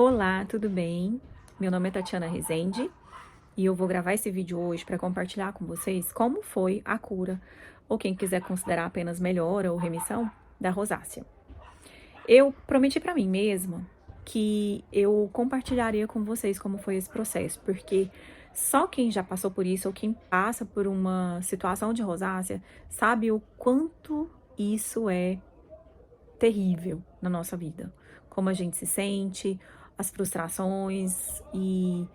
Olá, tudo bem? Meu nome é Tatiana Rezende e eu vou gravar esse vídeo hoje para compartilhar com vocês como foi a cura, ou quem quiser considerar apenas melhora ou remissão, da rosácea. Eu prometi para mim mesma que eu compartilharia com vocês como foi esse processo, porque só quem já passou por isso ou quem passa por uma situação de rosácea sabe o quanto isso é terrível na nossa vida. Como a gente se sente, as frustrações e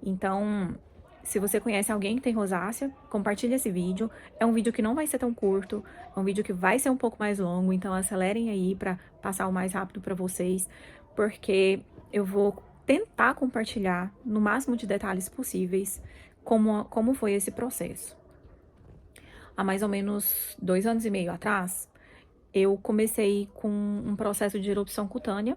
então, se você conhece alguém que tem rosácea, compartilhe esse vídeo. É um vídeo que não vai ser tão curto, é um vídeo que vai ser um pouco mais longo, então acelerem aí para passar o mais rápido para vocês, porque eu vou tentar compartilhar no máximo de detalhes possíveis como foi esse processo. Há mais ou menos 2 anos e meio atrás, eu comecei com um processo de erupção cutânea,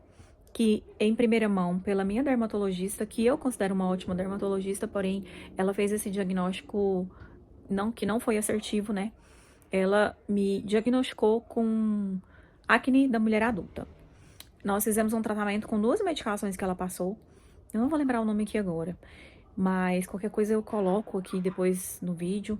que em primeira mão, pela minha dermatologista, que eu considero uma ótima dermatologista, porém, ela fez esse diagnóstico que não foi assertivo, né? Ela me diagnosticou com acne da mulher adulta. Nós fizemos um tratamento com 2 medicações que ela passou. Eu não vou lembrar o nome aqui agora, mas qualquer coisa eu coloco aqui depois no vídeo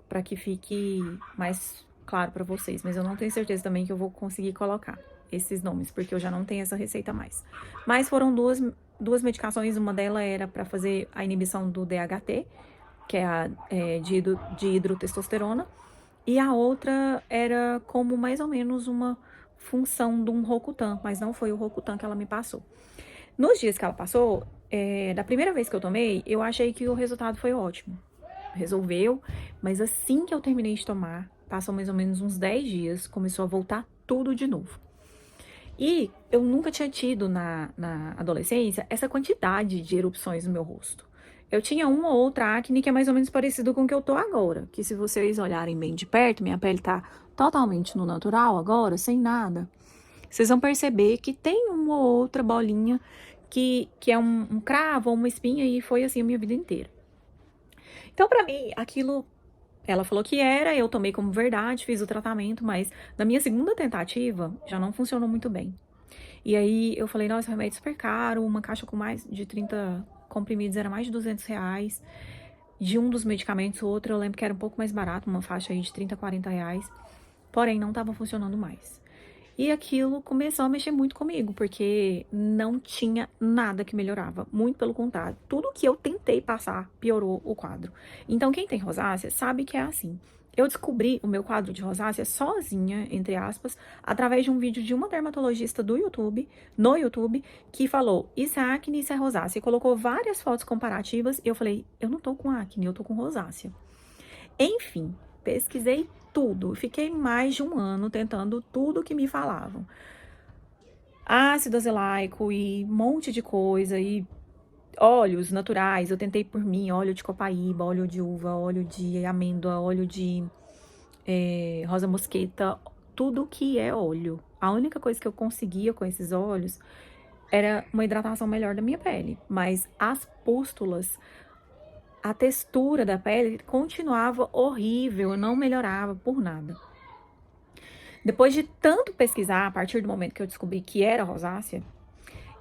para que fique mais claro para vocês, mas eu não tenho certeza também que eu vou conseguir colocar esses nomes, porque eu já não tenho essa receita mais. Mas foram duas medicações, uma delas era para fazer a inibição do DHT, que é de hidrotestosterona, e a outra era como mais ou menos uma função de um Rocutan, mas não foi o Rocutan que ela me passou. Nos dias que ela passou, da primeira vez que eu tomei, eu achei que o resultado foi ótimo. Resolveu, mas assim que eu terminei de tomar, passou mais ou menos uns 10 dias, começou a voltar tudo de novo. E eu nunca tinha tido na adolescência essa quantidade de erupções no meu rosto. Eu tinha uma ou outra acne que é mais ou menos parecido com o que eu tô agora. Que se vocês olharem bem de perto, minha pele tá totalmente no natural agora, sem nada. Vocês vão perceber que tem uma ou outra bolinha que é um cravo ou uma espinha, e foi assim a minha vida inteira. Então, pra mim, aquilo, ela falou que era, eu tomei como verdade, fiz o tratamento, mas na minha segunda tentativa já não funcionou muito bem. E aí eu falei, nossa, remédio super caro, uma caixa com mais de 30 comprimidos era mais de R$ 200. De um dos medicamentos, o outro eu lembro que era um pouco mais barato, uma faixa aí de 30, R$ 40. Porém, não estava funcionando mais. E aquilo começou a mexer muito comigo, porque não tinha nada que melhorava. Muito pelo contrário. Tudo que eu tentei passar piorou o quadro. Então, quem tem rosácea sabe que é assim. Eu descobri o meu quadro de rosácea sozinha, entre aspas, através de um vídeo de uma dermatologista no YouTube, que falou, isso é acne, isso é rosácea. E colocou várias fotos comparativas e eu falei, eu não tô com acne, eu tô com rosácea. Enfim, pesquisei tudo. Fiquei mais de um ano tentando tudo que me falavam. Ácido azelaico e um monte de coisa. E óleos naturais. Eu tentei por mim, óleo de copaíba, óleo de uva, óleo de amêndoa, óleo de rosa mosqueta. Tudo que é óleo. A única coisa que eu conseguia com esses óleos era uma hidratação melhor da minha pele. Mas as pústulas, a textura da pele continuava horrível, não melhorava por nada. Depois de tanto pesquisar, a partir do momento que eu descobri que era rosácea,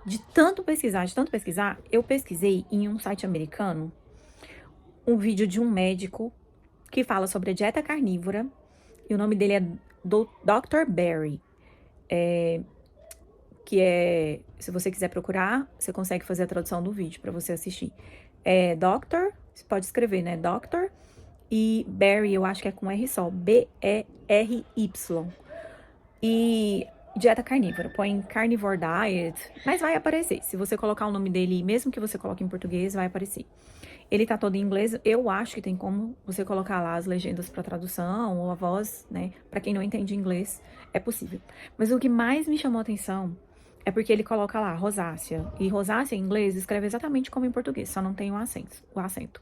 de tanto pesquisar, eu pesquisei em um site americano um vídeo de um médico que fala sobre a dieta carnívora, e o nome dele é Dr. Barry. Se você quiser procurar, você consegue fazer a tradução do vídeo para você assistir. Doctor, você pode escrever, né? Doctor, e Barry, eu acho que é com R só, Berry. E dieta carnívora, põe carnivore diet, mas vai aparecer. Se você colocar o nome dele, mesmo que você coloque em português, vai aparecer. Ele tá todo em inglês, eu acho que tem como você colocar lá as legendas para tradução ou a voz, né? Para quem não entende inglês, é possível. Mas o que mais me chamou a atenção é porque ele coloca lá rosácea. E rosácea em inglês escreve exatamente como em português, só não tem o acento.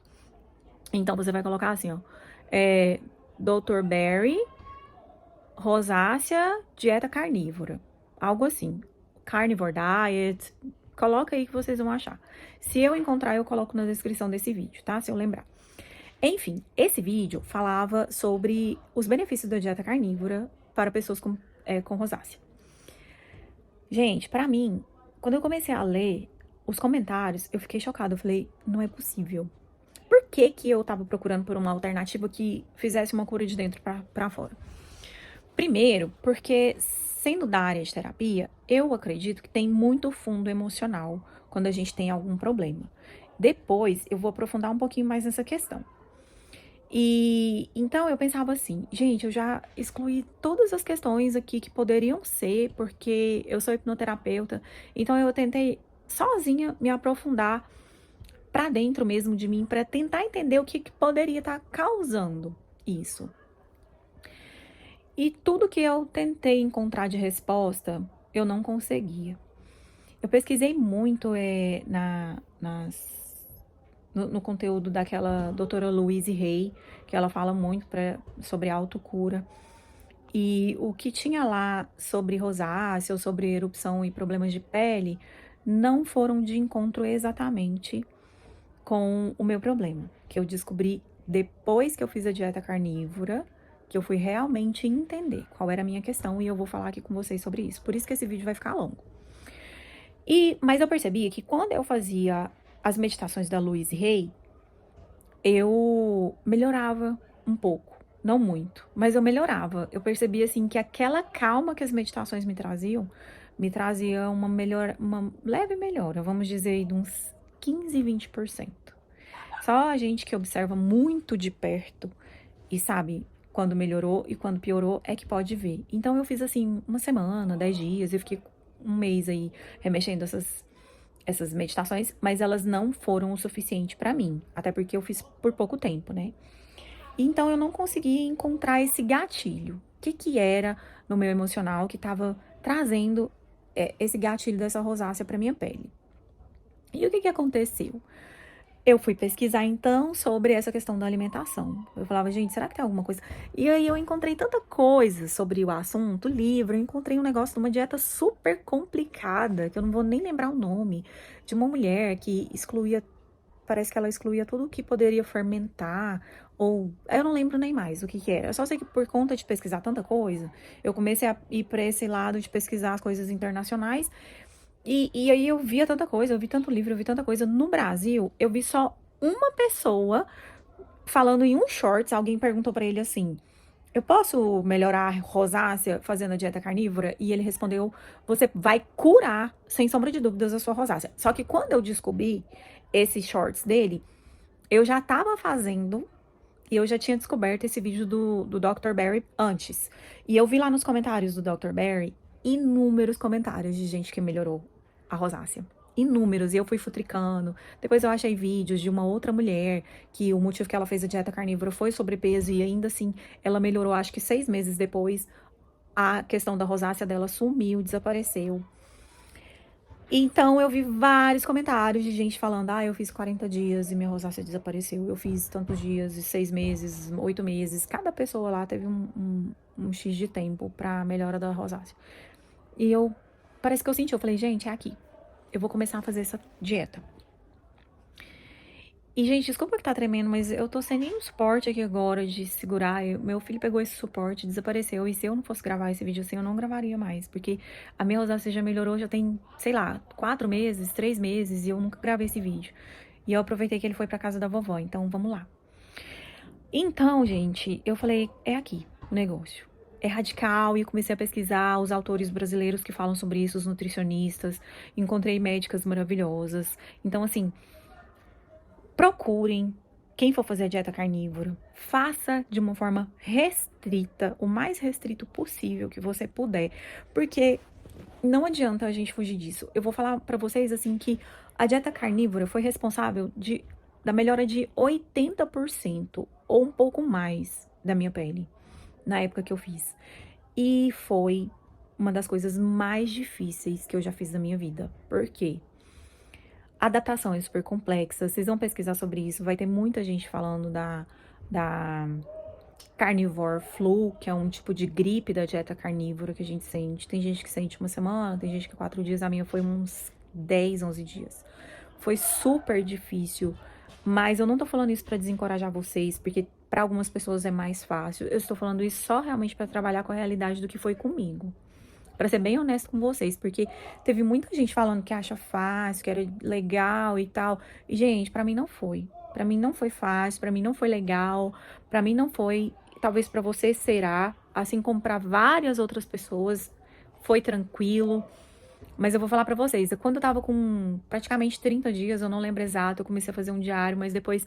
Então você vai colocar assim, ó. Dr. Barry, rosácea, dieta carnívora. Algo assim. Carnivore diet. Coloca aí que vocês vão achar. Se eu encontrar, eu coloco na descrição desse vídeo, tá? Se eu lembrar. Enfim, esse vídeo falava sobre os benefícios da dieta carnívora para pessoas com rosácea. Gente, pra mim, quando eu comecei a ler os comentários, eu fiquei chocada. Eu falei, não é possível. Por que que eu tava procurando por uma alternativa que fizesse uma cura de dentro pra fora? Primeiro, porque sendo da área de terapia, eu acredito que tem muito fundo emocional quando a gente tem algum problema. Depois, eu vou aprofundar um pouquinho mais nessa questão. E então eu pensava assim, gente, eu já excluí todas as questões aqui que poderiam ser, porque eu sou hipnoterapeuta, então eu tentei sozinha me aprofundar pra dentro mesmo de mim, pra tentar entender o que, que poderia estar causando isso. E tudo que eu tentei encontrar de resposta, eu não conseguia. Eu pesquisei muito no conteúdo daquela doutora Louise Hay, que ela fala muito sobre autocura. E o que tinha lá sobre rosácea, ou sobre erupção e problemas de pele, não foram de encontro exatamente com o meu problema, que eu descobri depois que eu fiz a dieta carnívora, que eu fui realmente entender qual era a minha questão, e eu vou falar aqui com vocês sobre isso. Por isso que esse vídeo vai ficar longo. Mas eu percebi que quando eu fazia as meditações da Louise Hay, eu melhorava um pouco, não muito, mas eu melhorava. Eu percebi assim que aquela calma que as meditações me trazia uma leve melhora, vamos dizer aí de uns 15, 20%. Só a gente que observa muito de perto e sabe quando melhorou e quando piorou é que pode ver. Então eu fiz assim uma semana, 10 dias, eu fiquei um mês aí remexendo essas meditações, mas elas não foram o suficiente pra mim, até porque eu fiz por pouco tempo, né? Então eu não conseguia encontrar esse gatilho. O que que era no meu emocional que tava trazendo esse gatilho dessa rosácea pra minha pele? E o que que aconteceu? Eu fui pesquisar, então, sobre essa questão da alimentação. Eu falava, gente, será que tem alguma coisa? E aí eu encontrei tanta coisa sobre o assunto, livro, eu encontrei um negócio de uma dieta super complicada, que eu não vou nem lembrar o nome, de uma mulher que excluía, parece que ela excluía tudo que poderia fermentar, ou eu não lembro nem mais o que que era. Eu só sei que por conta de pesquisar tanta coisa, eu comecei a ir para esse lado de pesquisar as coisas internacionais. E aí eu via tanta coisa, eu vi tanto livro, eu vi tanta coisa. No Brasil, eu vi só uma pessoa falando em um shorts, alguém perguntou pra ele assim: "Eu posso melhorar a rosácea fazendo a dieta carnívora?" E ele respondeu: "Você vai curar, sem sombra de dúvidas, a sua rosácea." Só que quando eu descobri esses shorts dele, eu já tava fazendo e eu já tinha descoberto esse vídeo do Dr. Barry antes. E eu vi lá nos comentários do Dr. Barry inúmeros comentários de gente que melhorou a rosácea. Inúmeros. E eu fui futricando. Depois eu achei vídeos de uma outra mulher que o motivo que ela fez a dieta carnívora foi sobrepeso e ainda assim ela melhorou, acho que 6 meses depois. A questão da rosácea dela sumiu, desapareceu. Então eu vi vários comentários de gente falando: "Ah, eu fiz 40 dias e minha rosácea desapareceu. Eu fiz tantos dias, 6 meses, 8 meses." Cada pessoa lá teve um X de tempo pra melhora da rosácea. E parece que eu senti, eu falei, gente, é aqui. Eu vou começar a fazer essa dieta. E, gente, desculpa que tá tremendo, mas eu tô sem nenhum suporte aqui agora de segurar. Meu filho pegou esse suporte, desapareceu. E se eu não fosse gravar esse vídeo assim, eu não gravaria mais. Porque a minha rosácea já melhorou, já tem, sei lá, 4 meses, 3 meses. E eu nunca gravei esse vídeo. E eu aproveitei que ele foi pra casa da vovó. Então, vamos lá. Então, gente, eu falei, é aqui o negócio. É radical e comecei a pesquisar os autores brasileiros que falam sobre isso, os nutricionistas. Encontrei médicas maravilhosas. Então, assim, procurem, quem for fazer a dieta carnívora, faça de uma forma restrita, o mais restrito possível que você puder, porque não adianta a gente fugir disso. Eu vou falar pra vocês, assim, que a dieta carnívora foi responsável da melhora de 80% ou um pouco mais da minha pele, na época que eu fiz. E foi uma das coisas mais difíceis que eu já fiz na minha vida. Por quê? A adaptação é super complexa, vocês vão pesquisar sobre isso, vai ter muita gente falando da carnivore flu, que é um tipo de gripe da dieta carnívora que a gente sente. Tem gente que sente uma semana, tem gente que 4 dias, a minha foi uns 10, 11 dias. Foi super difícil, mas eu não tô falando isso pra desencorajar vocês, porque pra algumas pessoas é mais fácil. Eu estou falando isso só realmente pra trabalhar com a realidade do que foi comigo. Pra ser bem honesto com vocês, porque teve muita gente falando que acha fácil, que era legal e tal. E, gente, pra mim não foi. Pra mim não foi fácil, pra mim não foi legal, pra mim não foi. Talvez pra você será, assim como pra várias outras pessoas, foi tranquilo. Mas eu vou falar pra vocês, quando eu tava com praticamente 30 dias, eu não lembro exato, eu comecei a fazer um diário, mas depois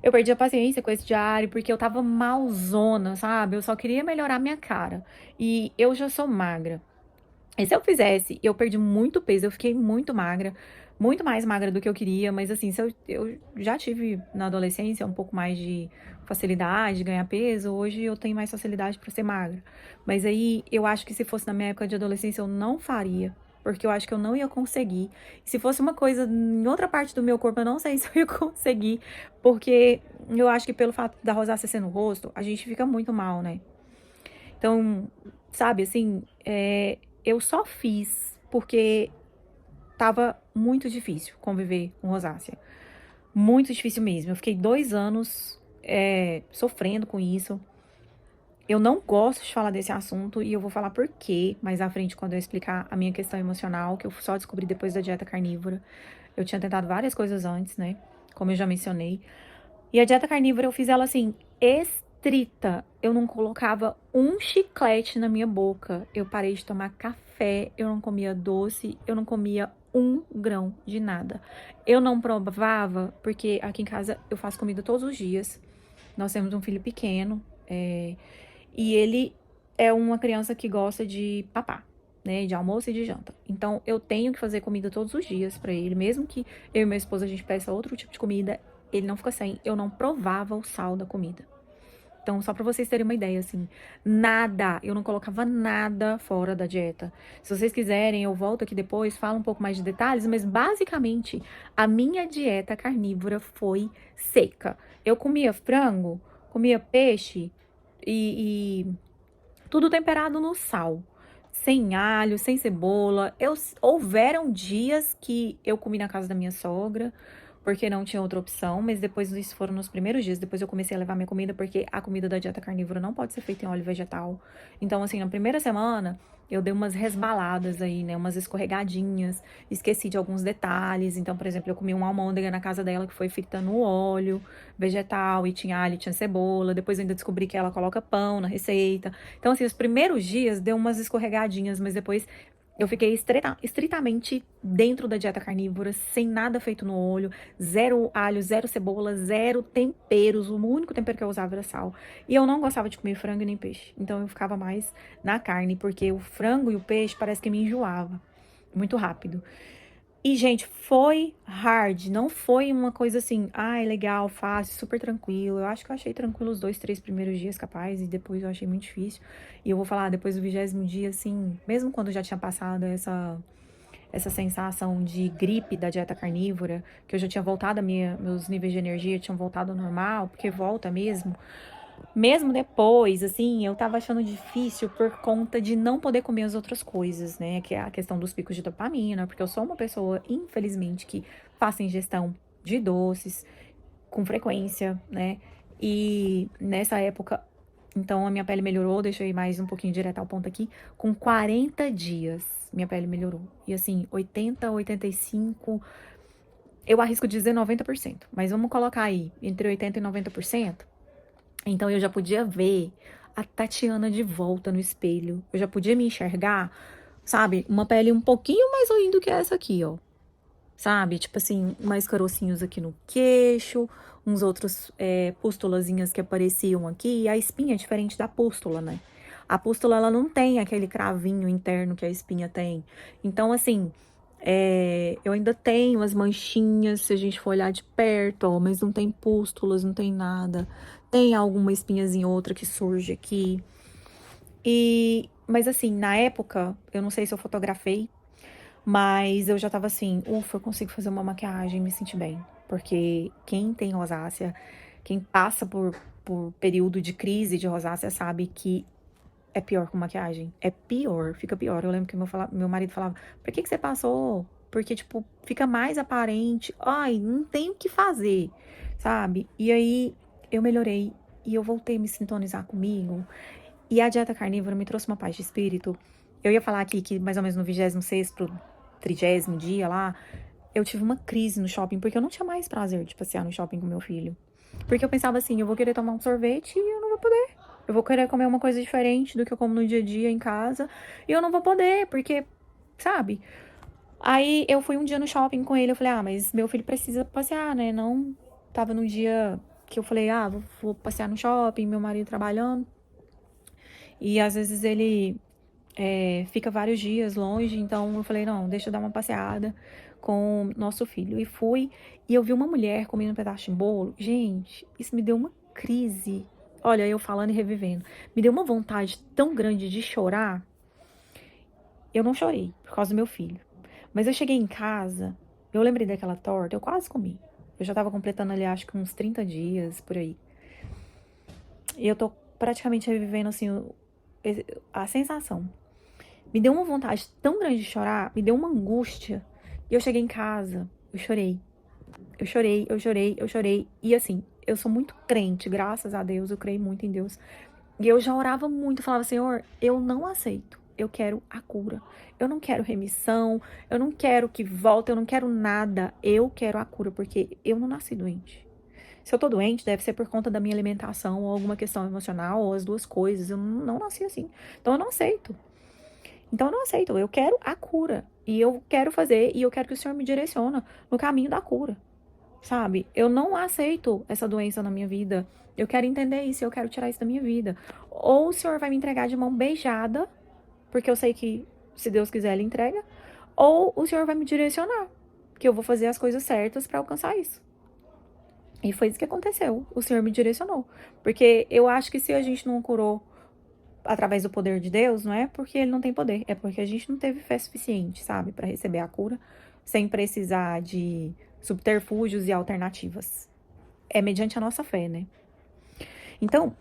eu perdi a paciência com esse diário, porque eu tava malzona, sabe? Eu só queria melhorar minha cara. E eu já sou magra. E se eu fizesse, eu perdi muito peso, eu fiquei muito magra, muito mais magra do que eu queria, mas assim, se eu já tive na adolescência um pouco mais de facilidade de ganhar peso, hoje eu tenho mais facilidade para ser magra. Mas aí eu acho que se fosse na minha época de adolescência eu não faria, porque eu acho que eu não ia conseguir. Se fosse uma coisa em outra parte do meu corpo, eu não sei se eu ia conseguir, porque eu acho que pelo fato da rosácea ser no rosto, a gente fica muito mal, né? Então, sabe, assim, eu só fiz porque tava muito difícil conviver com rosácea. Muito difícil mesmo. Eu fiquei 2 anos sofrendo com isso. Eu não gosto de falar desse assunto e eu vou falar por quê mais à frente quando eu explicar a minha questão emocional, que eu só descobri depois da dieta carnívora. Eu tinha tentado várias coisas antes, né? Como eu já mencionei. E a dieta carnívora eu fiz ela assim, estrita. Eu não colocava um chiclete na minha boca. Eu parei de tomar café, eu não comia doce, eu não comia um grão de nada. Eu não provava, porque aqui em casa eu faço comida todos os dias. Nós temos um filho pequeno, e ele é uma criança que gosta de papar, né, de almoço e de janta. Então, eu tenho que fazer comida todos os dias pra ele, mesmo que eu e minha esposa a gente peça outro tipo de comida, ele não fica sem. Eu não provava o sal da comida. Então, só pra vocês terem uma ideia, assim, nada, eu não colocava nada fora da dieta. Se vocês quiserem, eu volto aqui depois, falo um pouco mais de detalhes, mas basicamente a minha dieta carnívora foi seca. Eu comia frango, comia peixe e tudo temperado no sal. Sem alho, sem cebola. Houveram dias que eu comi na casa da minha sogra, porque não tinha outra opção, mas depois isso foram nos primeiros dias. Depois eu comecei a levar minha comida, porque a comida da dieta carnívora não pode ser feita em óleo vegetal. Então, assim, na primeira semana, eu dei umas resbaladas aí, né? Umas escorregadinhas. Esqueci de alguns detalhes. Então, por exemplo, eu comi uma almôndega na casa dela que foi frita no óleo vegetal e tinha alho, tinha cebola. Depois eu ainda descobri que ela coloca pão na receita. Então, assim, os primeiros dias deu umas escorregadinhas, mas depois eu fiquei estritamente dentro da dieta carnívora, sem nada feito no olho, zero alho, zero cebola, zero temperos. O único tempero que eu usava era sal. E eu não gostava de comer frango nem peixe. Então eu ficava mais na carne, porque o frango e o peixe parece que me enjoava muito rápido. E, gente, foi hard, não foi uma coisa assim, ai, legal, fácil, super tranquilo. Eu acho que eu achei tranquilo os 2, 3 primeiros dias, capaz, e depois eu achei muito difícil. E eu vou falar, depois do 20º dia, assim, mesmo quando eu já tinha passado essa sensação de gripe da dieta carnívora, que eu já tinha voltado meus níveis de energia tinham voltado ao normal, porque volta mesmo. Mesmo depois, assim, eu tava achando difícil por conta de não poder comer as outras coisas, né? Que é a questão dos picos de dopamina, porque eu sou uma pessoa, infelizmente, que faço ingestão de doces com frequência, né? E nessa época, então a minha pele melhorou, deixa eu ir mais um pouquinho direto ao ponto aqui, com 40 dias minha pele melhorou. E assim, 80, 85, eu arrisco dizer 90%, mas vamos colocar aí entre 80 e 90%. Então eu já podia ver a Tatiana de volta no espelho. Eu já podia me enxergar, sabe? Uma pele um pouquinho mais ruim do que essa aqui, ó. Sabe? Tipo assim, mais carocinhos aqui no queixo, uns outros pústulazinhas que apareciam aqui. E a espinha é diferente da pústula, né? A pústula, ela não tem aquele cravinho interno que a espinha tem. Então, assim, eu ainda tenho as manchinhas, se a gente for olhar de perto, ó, mas não tem pústulas, não tem nada. Tem alguma espinhazinha ou outra que surge aqui. Mas assim, na época, eu não sei se eu fotografei, mas eu já tava assim, ufa, eu consigo fazer uma maquiagem e me sentir bem. Porque quem tem rosácea, quem passa por período de crise de rosácea, sabe que é pior com maquiagem. É pior, fica pior. Eu lembro que meu marido falava, por que você passou? Porque, tipo, fica mais aparente. Ai, não tem o que fazer, sabe? E aí, eu melhorei e eu voltei a me sintonizar comigo. E a dieta carnívora me trouxe uma paz de espírito Eu ia falar aqui que mais ou menos no 26º, 30º dia lá, eu tive uma crise no shopping, porque eu não tinha mais prazer de passear no shopping com meu filho. Porque eu pensava assim, eu vou querer tomar um sorvete e eu não vou poder. Eu vou querer comer uma coisa diferente do que eu como no dia a dia em casa. E eu não vou poder, porque, sabe? Aí eu fui um dia no shopping com ele, eu falei, mas meu filho precisa passear, né? Não tava no dia que eu falei, vou passear no shopping, meu marido trabalhando. E às vezes ele fica vários dias longe, então eu falei, não, deixa eu dar uma passeada com nosso filho. E fui, e eu vi uma mulher comendo um pedaço de bolo. Gente, isso me deu uma crise. Olha, eu falando e revivendo. Me deu uma vontade tão grande de chorar. Eu não chorei por causa do meu filho. Mas eu cheguei em casa, eu lembrei daquela torta, eu quase comi. Eu já tava completando ali, acho que uns 30 dias, por aí. E eu tô praticamente revivendo, assim, a sensação. Me deu uma vontade tão grande de chorar, me deu uma angústia. E eu cheguei em casa, eu chorei. Eu chorei, eu chorei, eu chorei. E assim, eu sou muito crente, graças a Deus, eu creio muito em Deus. E eu já orava muito, falava, Senhor, eu não aceito. Eu quero a cura. Eu não quero remissão, eu não quero que volte, eu não quero nada. Eu quero a cura, porque eu não nasci doente. Se eu tô doente, deve ser por conta da minha alimentação, ou alguma questão emocional, ou as duas coisas. Eu não nasci assim. Então eu não aceito. Então eu não aceito, eu quero a cura. E eu quero fazer, e eu quero que o Senhor me direcione no caminho da cura, sabe? Eu não aceito essa doença na minha vida. Eu quero entender isso, eu quero tirar isso da minha vida. Ou o Senhor vai me entregar de mão beijada, porque eu sei que, se Deus quiser, Ele entrega. Ou o Senhor vai me direcionar, que eu vou fazer as coisas certas para alcançar isso. E foi isso que aconteceu. O Senhor me direcionou. Porque eu acho que se a gente não curou através do poder de Deus, não é porque ele não tem poder, é porque a gente não teve fé suficiente, sabe, para receber a cura, sem precisar de subterfúgios e alternativas. É mediante a nossa fé, né? Então,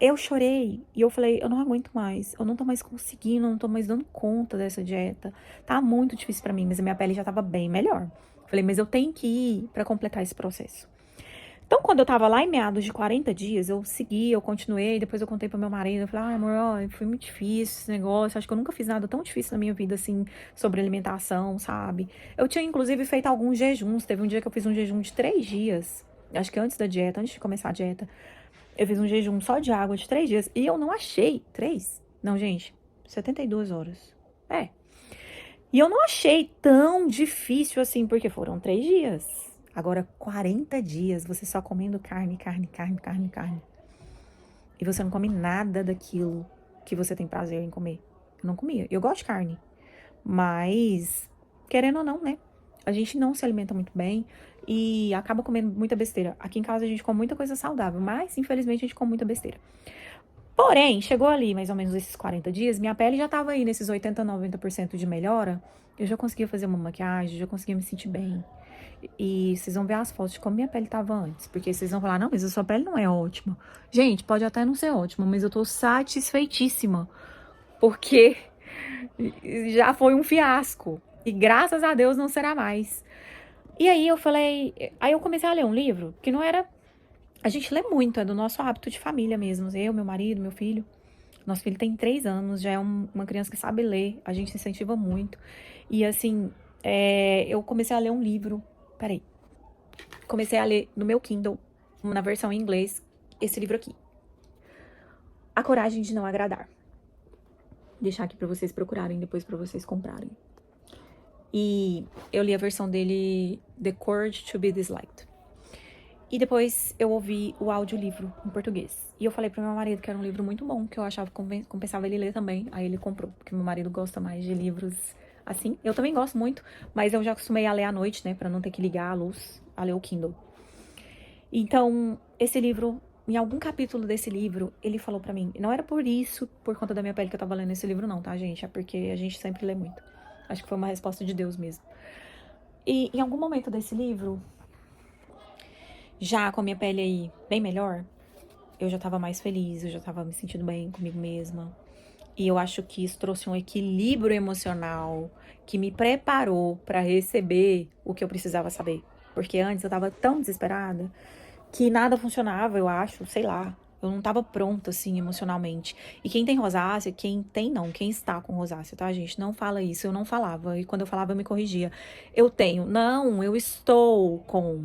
eu chorei e eu falei, eu não aguento mais, eu não tô mais conseguindo, eu não tô mais dando conta dessa dieta. Tá muito difícil para mim, mas a minha pele já tava bem melhor. Falei, mas eu tenho que ir para completar esse processo. Então, quando eu tava lá em meados de 40 dias, eu segui, eu continuei, depois eu contei pro meu marido, eu falei, amor, ó, foi muito difícil esse negócio, acho que eu nunca fiz nada tão difícil na minha vida, assim, sobre alimentação, sabe? Eu tinha, inclusive, feito alguns jejuns, teve um dia que eu fiz um jejum de 3 dias, acho que antes da dieta, antes de começar a dieta, eu fiz um jejum só de água de 3 dias, e eu não achei, 3? Não, gente, 72 horas, e eu não achei tão difícil assim, porque foram 3 dias. Agora, 40 dias você só comendo carne, carne, carne, carne, carne. E você não come nada daquilo que você tem prazer em comer. Eu não comia. Eu gosto de carne. Mas, querendo ou não, né? A gente não se alimenta muito bem e acaba comendo muita besteira. Aqui em casa a gente come muita coisa saudável, mas infelizmente a gente come muita besteira. Porém, chegou ali mais ou menos esses 40 dias, minha pele já tava aí nesses 80, 90% de melhora. Eu já conseguia fazer uma maquiagem, já conseguia me sentir bem. E vocês vão ver as fotos de como minha pele tava antes. Porque vocês vão falar, não, mas a sua pele não é ótima. Gente, pode até não ser ótima, mas eu tô satisfeitíssima. Porque já foi um fiasco. E graças a Deus não será mais. E aí eu falei... Aí eu comecei a ler um livro que não era... A gente lê muito, é do nosso hábito de família mesmo. Eu, meu marido, meu filho. Nosso filho tem 3 anos, já é uma criança que sabe ler. A gente se incentiva muito. E assim, eu comecei a ler um livro. Peraí. Comecei a ler no meu Kindle, na versão em inglês, esse livro aqui. A Coragem de Não Agradar. Vou deixar aqui pra vocês procurarem, depois pra vocês comprarem. E eu li a versão dele, The Courage to be Disliked. E depois eu ouvi o audiolivro em português. E eu falei pro meu marido que era um livro muito bom, que eu achava que compensava ele ler também. Aí ele comprou, porque meu marido gosta mais de livros assim. Eu também gosto muito, mas eu já acostumei a ler à noite, né? Pra não ter que ligar a luz, a ler o Kindle. Então, esse livro, em algum capítulo desse livro, ele falou pra mim, não era por isso, por conta da minha pele que eu tava lendo esse livro não, tá, gente? É porque a gente sempre lê muito. Acho que foi uma resposta de Deus mesmo. E em algum momento desse livro, já com a minha pele aí bem melhor, eu já tava mais feliz, eu já tava me sentindo bem comigo mesma. E eu acho que isso trouxe um equilíbrio emocional que me preparou pra receber o que eu precisava saber. Porque antes eu tava tão desesperada que nada funcionava, eu acho, sei lá. Eu não tava pronta, assim, emocionalmente. E quem tem rosácea, quem está com rosácea, tá, gente? Não fala isso, eu não falava. E quando eu falava, eu me corrigia. Eu tenho. Não, eu estou com.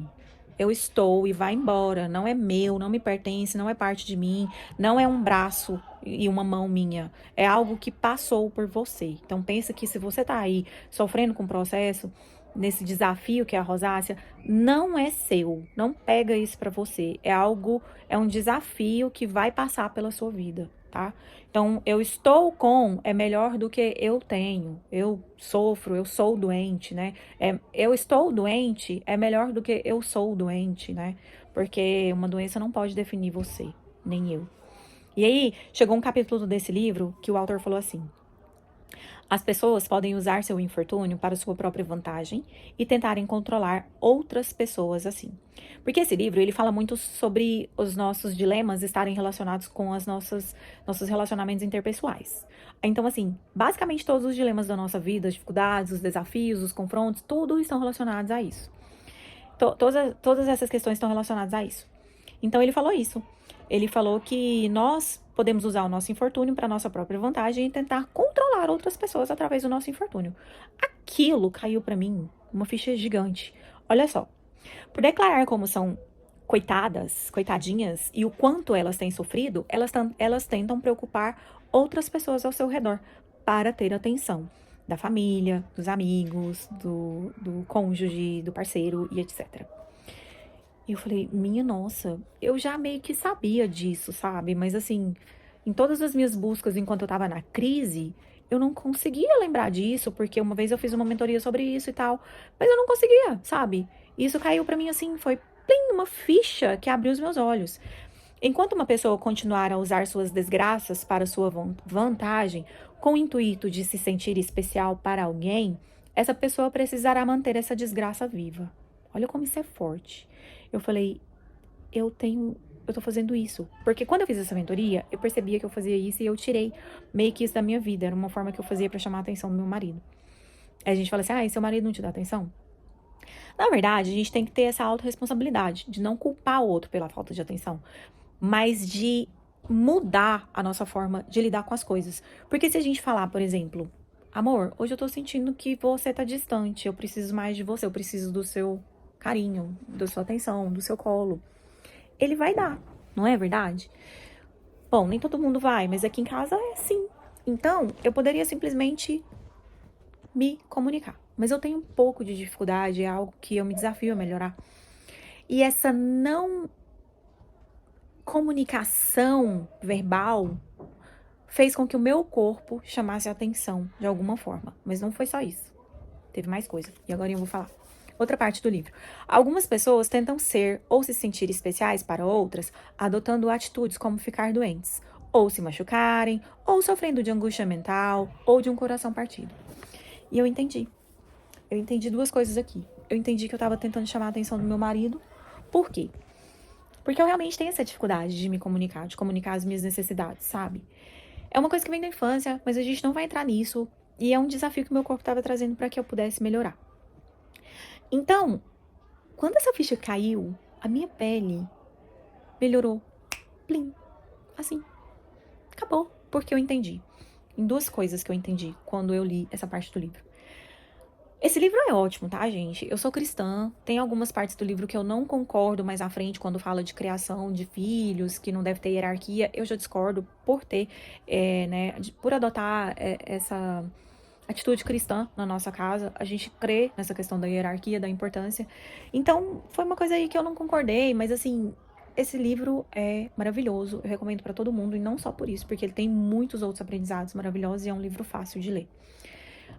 Eu estou e vai embora. Não é meu, não me pertence, não é parte de mim. Não é um braço e uma mão minha. É algo que passou por você. Então pensa que se você tá aí sofrendo com o processo, nesse desafio que é a rosácea, não é seu. Não pega isso pra você. É um desafio que vai passar pela sua vida, tá? Então, eu estou com é melhor do que eu tenho. Eu sofro, eu sou doente, né? Eu estou doente é melhor do que eu sou doente, né? Porque uma doença não pode definir você, nem eu. E aí, chegou um capítulo desse livro que o autor falou assim: as pessoas podem usar seu infortúnio para sua própria vantagem e tentarem controlar outras pessoas assim. Porque esse livro, ele fala muito sobre os nossos dilemas estarem relacionados com nossos relacionamentos interpessoais. Então, assim, basicamente todos os dilemas da nossa vida, as dificuldades, os desafios, os confrontos, tudo estão relacionados a isso. Todas essas questões estão relacionadas a isso. Então ele falou isso. Ele falou que nós podemos usar o nosso infortúnio para nossa própria vantagem e tentar controlar outras pessoas através do nosso infortúnio. Aquilo caiu para mim uma ficha gigante. Olha só. Por declarar como são coitadas, coitadinhas, e o quanto elas têm sofrido, elas tentam preocupar outras pessoas ao seu redor para ter atenção da família, dos amigos, do cônjuge, do parceiro e etc. E eu falei, minha nossa, eu já meio que sabia disso, sabe? Mas assim, em todas as minhas buscas enquanto eu tava na crise, eu não conseguia lembrar disso, porque uma vez eu fiz uma mentoria sobre isso e tal, mas eu não conseguia, sabe? E isso caiu pra mim assim, foi plim, uma ficha que abriu os meus olhos. Enquanto uma pessoa continuar a usar suas desgraças para sua vantagem, com o intuito de se sentir especial para alguém, essa pessoa precisará manter essa desgraça viva. Olha como isso é forte. Eu falei, eu tô fazendo isso. Porque quando eu fiz essa mentoria, eu percebia que eu fazia isso e eu tirei meio que isso da minha vida. Era uma forma que eu fazia pra chamar a atenção do meu marido. Aí a gente fala assim, e seu marido não te dá atenção? Na verdade, a gente tem que ter essa autorresponsabilidade de não culpar o outro pela falta de atenção, mas de mudar a nossa forma de lidar com as coisas. Porque se a gente falar, por exemplo, amor, hoje eu tô sentindo que você tá distante, eu preciso mais de você, eu preciso do seu carinho, da sua atenção, do seu colo. Ele vai dar, não é verdade? Bom, nem todo mundo vai, mas aqui em casa é assim. Então, eu poderia simplesmente me comunicar. Mas eu tenho um pouco de dificuldade, é algo que eu me desafio a melhorar. E essa não comunicação verbal fez com que o meu corpo chamasse a atenção de alguma forma. Mas não foi só isso. Teve mais coisa. E agora eu vou falar. Outra parte do livro. Algumas pessoas tentam ser ou se sentir especiais para outras, adotando atitudes como ficar doentes, ou se machucarem, ou sofrendo de angústia mental, ou de um coração partido. E eu entendi. Eu entendi duas coisas aqui. Eu entendi que eu estava tentando chamar a atenção do meu marido. Por quê? Porque eu realmente tenho essa dificuldade de me comunicar, de comunicar as minhas necessidades, sabe? É uma coisa que vem da infância, mas a gente não vai entrar nisso. E é um desafio que o meu corpo estava trazendo para que eu pudesse melhorar. Então, quando essa ficha caiu, a minha pele melhorou. Plim. Assim. Acabou. Porque eu entendi. Em duas coisas que eu entendi quando eu li essa parte do livro. Esse livro é ótimo, tá, gente? Eu sou cristã, tem algumas partes do livro que eu não concordo mais à frente quando fala de criação de filhos, que não deve ter hierarquia. Eu já discordo por ter, por adotar essa atitude cristã na nossa casa. A gente crê nessa questão da hierarquia, da importância. Então, foi uma coisa aí que eu não concordei, mas assim, esse livro é maravilhoso. Eu recomendo pra todo mundo, e não só por isso, porque ele tem muitos outros aprendizados maravilhosos e é um livro fácil de ler.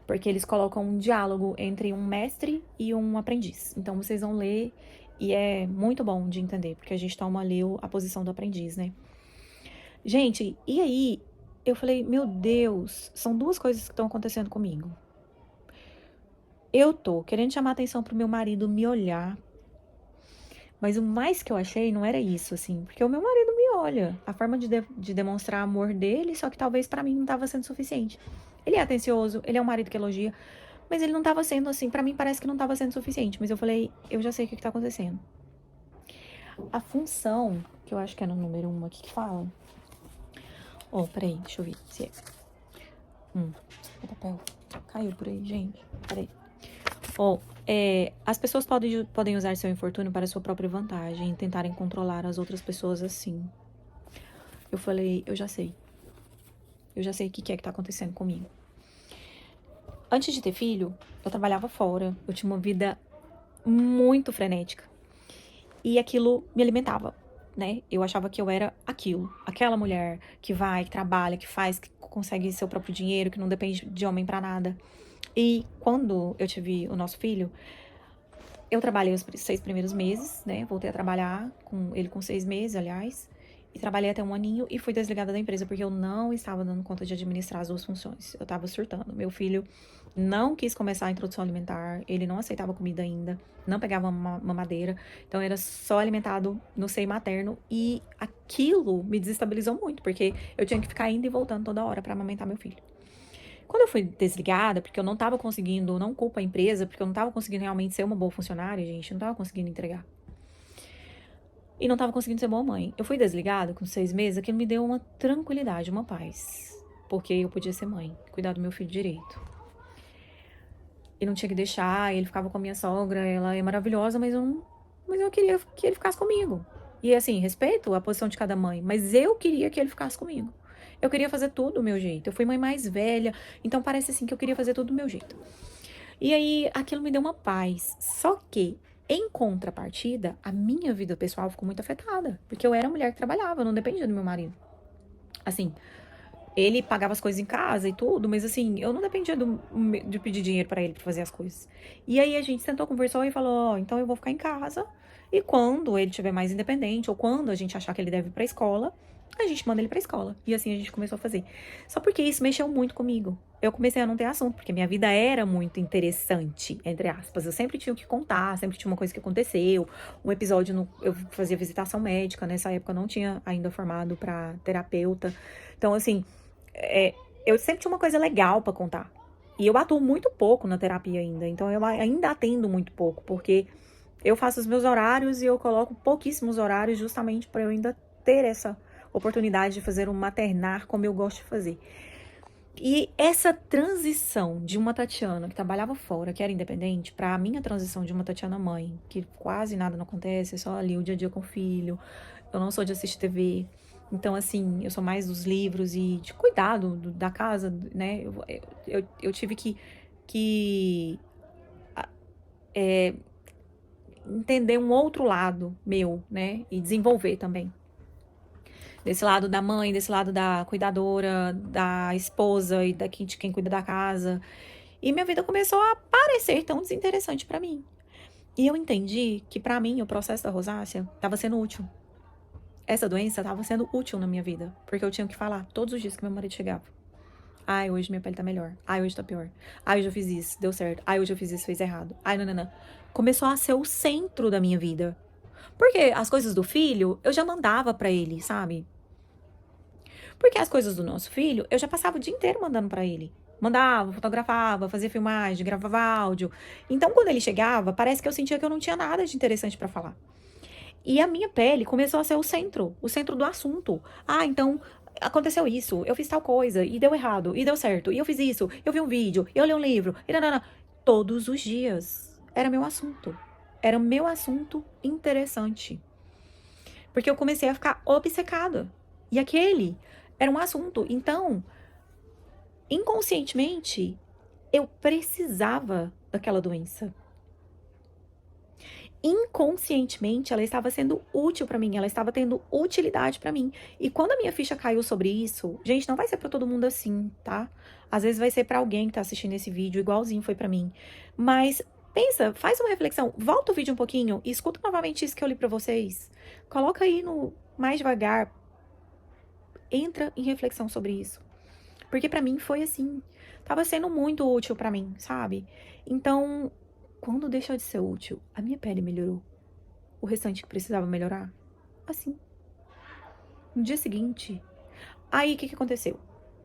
Porque eles colocam um diálogo entre um mestre e um aprendiz. Então, vocês vão ler e é muito bom de entender, porque a gente toma ali a posição do aprendiz, né? Gente, e aí eu falei, meu Deus, são duas coisas que estão acontecendo comigo. Eu tô querendo chamar atenção pro meu marido me olhar, mas o mais que eu achei não era isso, assim, porque o meu marido me olha. A forma de demonstrar amor dele, só que talvez pra mim não tava sendo suficiente. Ele é atencioso, ele é um marido que elogia, mas ele não tava sendo assim, pra mim parece que não tava sendo suficiente. Mas eu falei, eu já sei o que tá acontecendo. A função, que eu acho que é no número 1 aqui que fala. Peraí, deixa eu ver se é. O papel caiu por aí, gente. Peraí. As pessoas podem usar seu infortúnio para sua própria vantagem e tentarem controlar as outras pessoas assim. Eu falei, eu já sei. Eu já sei o que é que tá acontecendo comigo. Antes de ter filho, eu trabalhava fora. Eu tinha uma vida muito frenética. E aquilo me alimentava, né? Eu achava que eu era aquilo. Aquela mulher que vai, que trabalha, que faz, que consegue seu próprio dinheiro, que não depende de homem pra nada. E quando eu tive o nosso filho, eu trabalhei os 6 primeiros meses, né? Voltei a trabalhar com ele com 6 meses, aliás. E trabalhei até 1 aninho e fui desligada da empresa porque eu não estava dando conta de administrar as 2 funções. Eu tava surtando. Meu filho não quis começar a introdução alimentar, ele não aceitava comida ainda, não pegava mamadeira, então era só alimentado no seio materno e aquilo me desestabilizou muito, porque eu tinha que ficar indo e voltando toda hora para amamentar meu filho. Quando eu fui desligada, porque eu não tava conseguindo, não culpo a empresa, porque eu não tava conseguindo realmente ser uma boa funcionária, gente, eu não tava conseguindo entregar. E não tava conseguindo ser boa mãe. Eu fui desligada com 6 meses, aquilo me deu uma tranquilidade, uma paz. Porque eu podia ser mãe, cuidar do meu filho direito. E não tinha que deixar, ele ficava com a minha sogra, ela é maravilhosa, mas eu queria que ele ficasse comigo. E assim, respeito a posição de cada mãe, mas eu queria que ele ficasse comigo. Eu queria fazer tudo do meu jeito. Eu fui mãe mais velha, então parece assim que eu queria fazer tudo do meu jeito. E aí, aquilo me deu uma paz. Só que, em contrapartida, a minha vida pessoal ficou muito afetada. Porque eu era mulher que trabalhava, eu não dependia do meu marido. Assim, ele pagava as coisas em casa e tudo, mas assim, eu não dependia de pedir dinheiro pra ele pra fazer as coisas. E aí a gente sentou, conversou e falou, então eu vou ficar em casa. E quando ele estiver mais independente, ou quando a gente achar que ele deve ir pra escola, a gente manda ele pra escola. E assim a gente começou a fazer. Só porque isso mexeu muito comigo. Eu comecei a não ter assunto, porque minha vida era muito interessante, entre aspas. Eu sempre tinha o que contar, sempre tinha uma coisa que aconteceu. Um episódio, eu fazia visitação médica, nessa época eu não tinha ainda formado pra terapeuta. Então, assim, eu sempre tinha uma coisa legal pra contar. E eu atuo muito pouco na terapia ainda. Então, eu ainda atendo muito pouco, porque eu faço os meus horários e eu coloco pouquíssimos horários justamente pra eu ainda ter essa oportunidade de fazer um maternar como eu gosto de fazer. E essa transição de uma Tatiana que trabalhava fora, que era independente, para a minha transição de uma Tatiana mãe, que quase nada não acontece, é só ali o dia a dia com o filho, eu não sou de assistir TV, então assim, eu sou mais dos livros e de cuidado da casa, né? Eu tive que entender um outro lado meu, né? E desenvolver também. Desse lado da mãe, desse lado da cuidadora, da esposa e de quem cuida da casa. E minha vida começou a parecer tão desinteressante pra mim. E eu entendi que pra mim o processo da rosácea estava sendo útil. Essa doença estava sendo útil na minha vida, porque eu tinha que falar todos os dias que meu marido chegava. Ai, hoje minha pele tá melhor. Ai, hoje tá pior. Ai, hoje eu fiz isso, deu certo. Ai, hoje eu fiz isso, fez errado. Ai, não. Começou a ser o centro da minha vida. Porque as coisas do filho, eu já mandava pra ele, sabe? Porque as coisas do nosso filho, eu já passava o dia inteiro mandando pra ele. Mandava, fotografava, fazia filmagem, gravava áudio. Então, quando ele chegava, parece que eu sentia que eu não tinha nada de interessante pra falar. E a minha pele começou a ser o centro do assunto. Ah, então aconteceu isso, eu fiz tal coisa, e deu errado, e deu certo, e eu fiz isso, eu vi um vídeo, eu li um livro, e nanana. Todos os dias. Era meu assunto. Era o meu assunto interessante. Porque eu comecei a ficar obcecada. E aquele era um assunto. Então, inconscientemente, eu precisava daquela doença. Inconscientemente, ela estava sendo útil pra mim, ela estava tendo utilidade pra mim. E quando a minha ficha caiu sobre isso, gente, não vai ser pra todo mundo assim, tá? Às vezes vai ser pra alguém que tá assistindo esse vídeo, igualzinho foi pra mim. Mas pensa, faz uma reflexão, volta o vídeo um pouquinho e escuta novamente isso que eu li pra vocês. Coloca aí no mais devagar, entra em reflexão sobre isso. Porque pra mim foi assim, tava sendo muito útil pra mim, sabe? Então, quando deixou de ser útil, a minha pele melhorou. O restante que precisava melhorar, assim. No dia seguinte, aí o que aconteceu?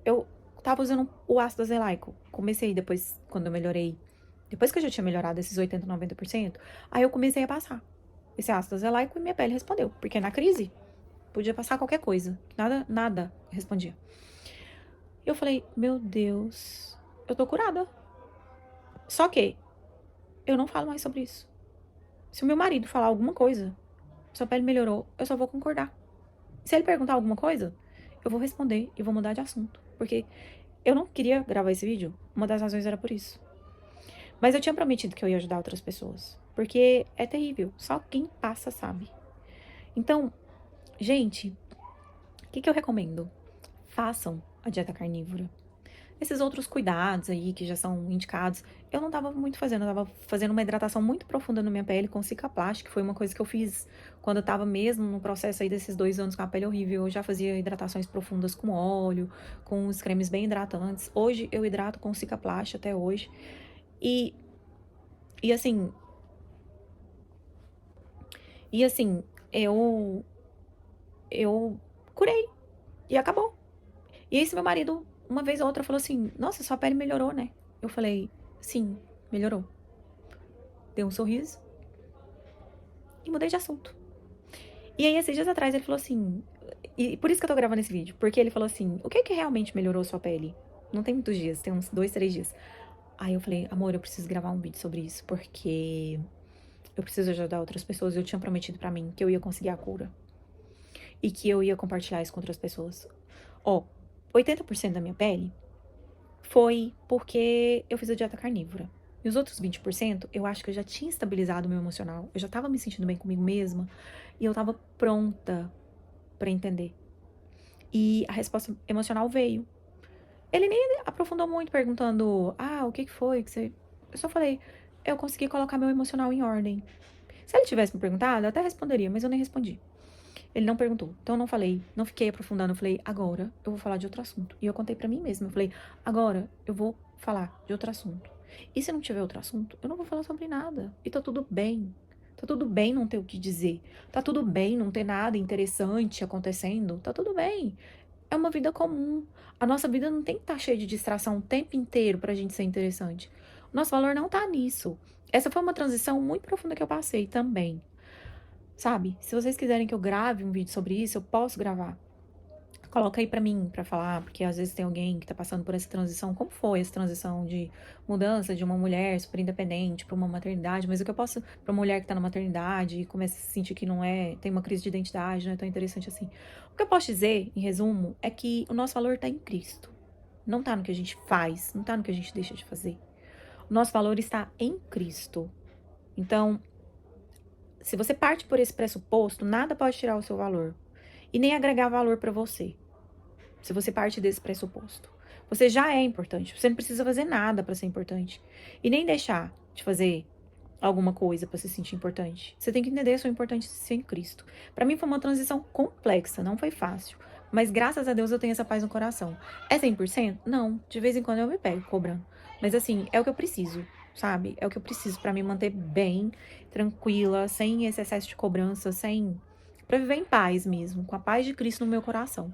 Eu tava usando o ácido azelaico. Comecei depois, quando eu melhorei, depois que eu já tinha melhorado esses 80, 90%, aí eu comecei a passar. esse ácido azelaico e minha pele respondeu. Porque na crise, podia passar qualquer coisa. Nada respondia. Eu falei, meu Deus, eu tô curada. Só que eu não falo mais sobre isso. Se o meu marido falar alguma coisa, sua pele melhorou, eu só vou concordar. Se ele perguntar alguma coisa, eu vou responder e vou mudar de assunto. Porque eu não queria gravar esse vídeo, uma das razões era por isso. Mas eu tinha prometido que eu ia ajudar outras pessoas. Porque é terrível, só quem passa sabe. Então, gente, o que eu recomendo? Façam a dieta carnívora. Esses outros cuidados aí que já são indicados, eu não tava muito fazendo. Eu tava fazendo uma hidratação muito profunda na minha pele com Cicaplast, que foi uma coisa que eu fiz quando eu tava mesmo no processo aí desses 2 anos com a pele horrível. Eu já fazia hidratações profundas com óleo, com os cremes bem hidratantes. Hoje eu hidrato com Cicaplast até hoje. E assim, eu curei e acabou. E aí, esse meu marido, uma vez ou outra, falou assim: Nossa, sua pele melhorou, né? Eu falei: Sim, melhorou. Dei um sorriso e mudei de assunto. E aí, esses dias atrás, ele falou assim: E por isso que eu tô gravando esse vídeo, porque ele falou assim: O que que realmente melhorou sua pele? Não tem muitos dias, tem uns 2, 3 dias. Aí eu falei: Amor, eu preciso gravar um vídeo sobre isso, porque eu preciso ajudar outras pessoas. Eu tinha prometido pra mim que eu ia conseguir a cura e que eu ia compartilhar isso com outras pessoas. Ó, 80% da minha pele foi porque eu fiz a dieta carnívora. E os outros 20%, eu acho que eu já tinha estabilizado o meu emocional. Eu já tava me sentindo bem comigo mesma. E eu tava pronta pra entender. E a resposta emocional veio. Ele nem aprofundou muito, perguntando: Ah, o que foi que você... Eu só falei: Eu consegui colocar meu emocional em ordem. Se ele tivesse me perguntado, eu até responderia, mas eu nem respondi. Ele não perguntou. Então eu não falei, não fiquei aprofundando. Eu falei: Agora eu vou falar de outro assunto. E eu contei pra mim mesma. Eu falei: Agora eu vou falar de outro assunto. E se não tiver outro assunto, eu não vou falar sobre nada. E tá tudo bem. Tá tudo bem não ter o que dizer. Tá tudo bem não ter nada interessante acontecendo. Tá tudo bem. É uma vida comum. A nossa vida não tem que estar cheia de distração o tempo inteiro pra gente ser interessante. O nosso valor não tá nisso. Essa foi uma transição muito profunda que eu passei também. Sabe? Se vocês quiserem que eu grave um vídeo sobre isso, eu posso gravar. Coloca aí pra mim, pra falar, porque às vezes tem alguém que tá passando por essa transição. Como foi essa transição de mudança de uma mulher super independente pra uma maternidade? Mas o que eu posso, pra uma mulher que tá na maternidade e começa a se sentir que não é, tem uma crise de identidade, não é tão interessante assim. O que eu posso dizer, em resumo, é que o nosso valor tá em Cristo. Não tá no que a gente faz, não tá no que a gente deixa de fazer. O nosso valor está em Cristo. Então, se você parte por esse pressuposto, nada pode tirar o seu valor e nem agregar valor pra você. Se você parte desse pressuposto, você já é importante. Você não precisa fazer nada pra ser importante e nem deixar de fazer alguma coisa pra se sentir importante. Você tem que entender a sua importância em Cristo. Pra mim foi uma transição complexa, não foi fácil, mas graças a Deus eu tenho essa paz no coração. É 100%? Não. De vez em quando eu me pego cobrando, mas assim, é o que eu preciso. Sabe? É o que eu preciso pra me manter bem, tranquila, sem esse excesso de cobrança, pra viver em paz mesmo, com a paz de Cristo no meu coração.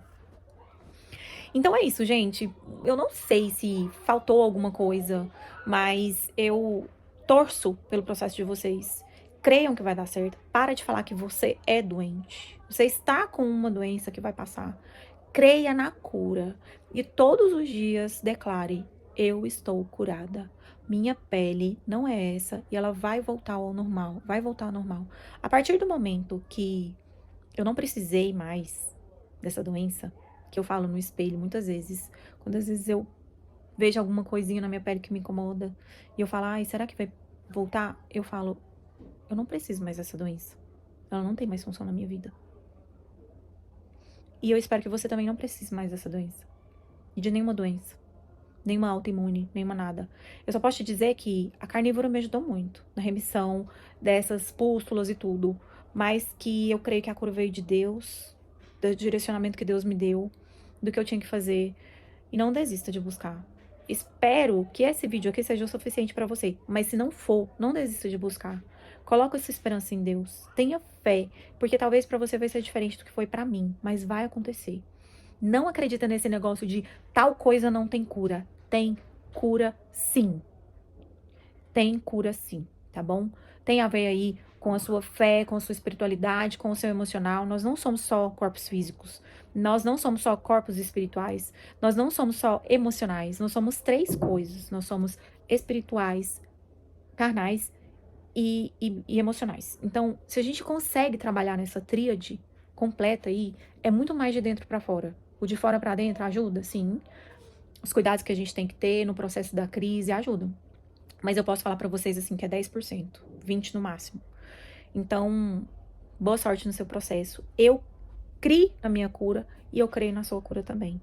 Então é isso, gente. Eu não sei se faltou alguma coisa, mas eu torço pelo processo de vocês. Creiam que vai dar certo. Para de falar que você é doente. Você está com uma doença que vai passar. Creia na cura. E todos os dias declare: Eu estou curada. Minha pele não é essa e ela vai voltar ao normal. Vai voltar ao normal. A partir do momento que eu não precisei mais dessa doença, que eu falo no espelho muitas vezes, quando às vezes eu vejo alguma coisinha na minha pele que me incomoda, e eu falo: Ai, será que vai voltar? Eu falo: Eu não preciso mais dessa doença. Ela não tem mais função na minha vida. E eu espero que você também não precise mais dessa doença. E de nenhuma doença. Nenhuma autoimune, nenhuma nada. Eu só posso te dizer que a carnívora me ajudou muito na remissão dessas pústulas e tudo. Mas que eu creio que a cura veio de Deus, do direcionamento que Deus me deu, do que eu tinha que fazer. E não desista de buscar. Espero que esse vídeo aqui seja o suficiente pra você. Mas se não for, não desista de buscar. Coloca essa esperança em Deus. Tenha fé. Porque talvez pra você vai ser diferente do que foi pra mim. Mas vai acontecer. Não acredita nesse negócio de tal coisa não tem cura. Tem cura sim. Tem cura sim, tá bom? Tem a ver aí com a sua fé, com a sua espiritualidade, com o seu emocional. Nós não somos só corpos físicos. Nós não somos só corpos espirituais. Nós não somos só emocionais. Nós somos três coisas. Nós somos espirituais, carnais e emocionais. Então, se a gente consegue trabalhar nessa tríade completa aí, é muito mais de dentro para fora. O de fora para dentro ajuda, sim. Os cuidados que a gente tem que ter no processo da crise ajudam. Mas eu posso falar para vocês assim que é 10%, 20% no máximo. Então, boa sorte no seu processo. Eu criei na minha cura e eu creio na sua cura também.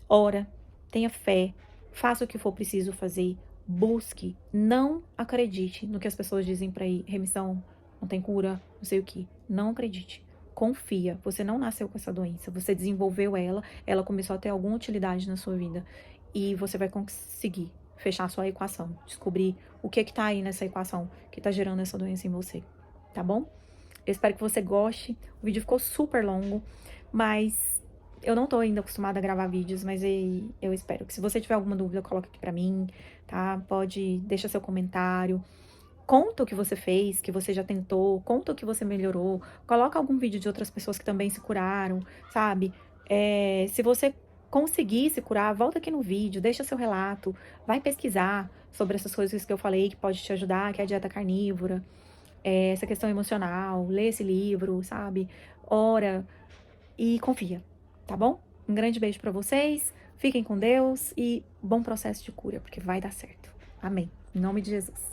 Ora, tenha fé, faça o que for preciso fazer, busque, não acredite no que as pessoas dizem para ir, remissão, não tem cura, não sei o que. Não acredite. Confia, você não nasceu com essa doença, você desenvolveu ela começou a ter alguma utilidade na sua vida e você vai conseguir fechar a sua equação, descobrir o que tá aí nessa equação que tá gerando essa doença em você, tá bom? Eu espero que você goste. O vídeo ficou super longo, mas eu não tô ainda acostumada a gravar vídeos, mas eu espero que se você tiver alguma dúvida, coloca aqui pra mim, tá? Pode, deixa seu comentário. Conta o que você fez, que você já tentou, conta o que você melhorou. Coloca algum vídeo de outras pessoas que também se curaram, sabe? Se você conseguir se curar, volta aqui no vídeo, deixa seu relato, vai pesquisar sobre essas coisas que eu falei que pode te ajudar, que é a dieta carnívora, essa questão emocional, lê esse livro, sabe? Ora e confia, tá bom? Um grande beijo pra vocês, fiquem com Deus e bom processo de cura, porque vai dar certo. Amém. Em nome de Jesus.